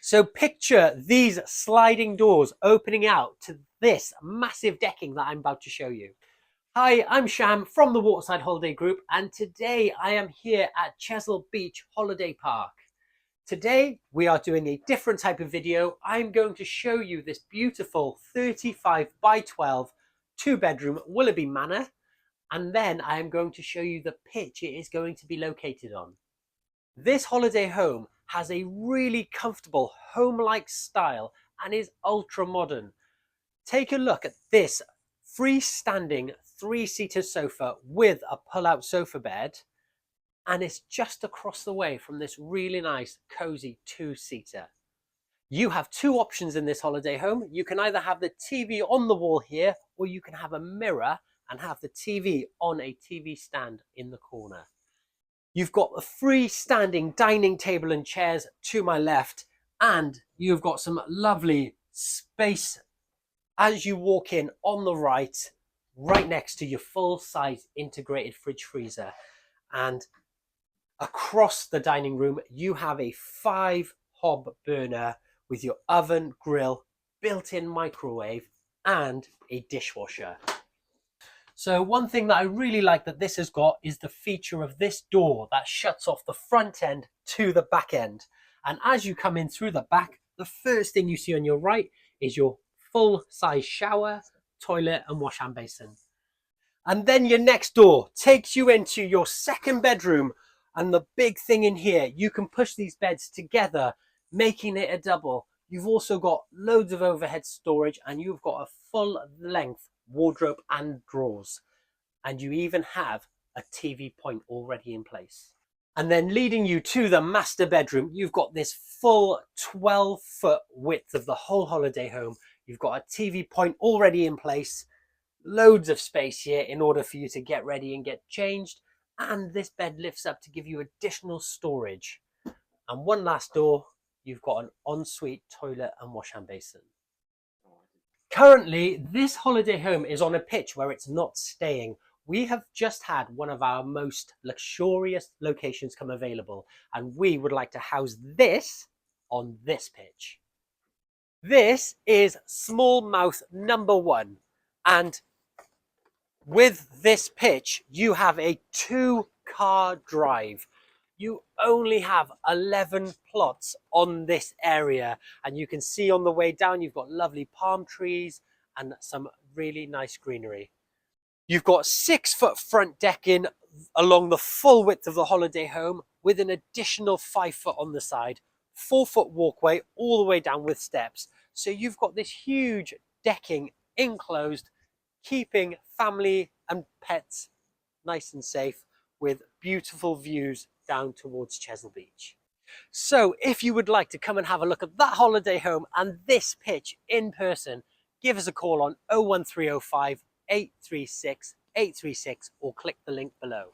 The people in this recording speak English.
So picture these sliding doors opening out to this massive decking that I'm about to show you. Hi, I'm Sham from the Waterside Holiday Group, and today I am here at Chesil Beach Holiday Park. Today we are doing a different type of video. I'm going to show you this beautiful 35 by 12 two-bedroom Willerby Manor, and then I am going to show you the pitch it is going to be located on. This holiday home has a really comfortable home-like style and is ultra modern. Take a look at this freestanding three-seater sofa with a pull-out sofa bed, and it's just across the way from this really nice cozy two-seater. You have two options in this holiday home. You can either have the TV on the wall here, or you can have a mirror and have the TV on a TV stand in the corner. You've got a freestanding dining table and chairs to my left, and you've got some lovely space as you walk in on the right next to your full-size integrated fridge freezer. And across the dining room, you have a 5-hob burner with your oven, grill, built-in microwave, and a dishwasher. So one thing that I really like that this has got is the feature of this door that shuts off the front end to the back end. And as you come in through the back, the first thing you see on your right is your full-size shower, toilet, and wash hand basin. And then your next door takes you into your second bedroom. And the big thing in here, you can push these beds together, making it a double. You've also got loads of overhead storage, and you've got a full-length wardrobe and drawers, and you even have a TV point already in place. And then leading you to the master bedroom, you've got this full 12-foot width of the whole holiday home. You've got a TV point already in place, loads of space here in order for you to get ready and get changed, and this bed lifts up to give you additional storage. And one last door, you've got an ensuite toilet and wash hand basin. Currently, this holiday home is on a pitch where it's not staying. We have just had one of our most luxurious locations come available, and we would like to house this on this pitch. This is Small Mouth #1, and with this pitch, you have a 2-car drive. You only have 11 plots on this area, and you can see on the way down you've got lovely palm trees and some really nice greenery. You've got 6-foot front decking along the full width of the holiday home with an additional 5-foot on the side, 4-foot walkway all the way down with steps. So you've got this huge decking enclosed, keeping family and pets nice and safe with beautiful views down towards Chesil Beach. So if you would like to come and have a look at that holiday home and this pitch in person, give us a call on 01305 836 836 or click the link below.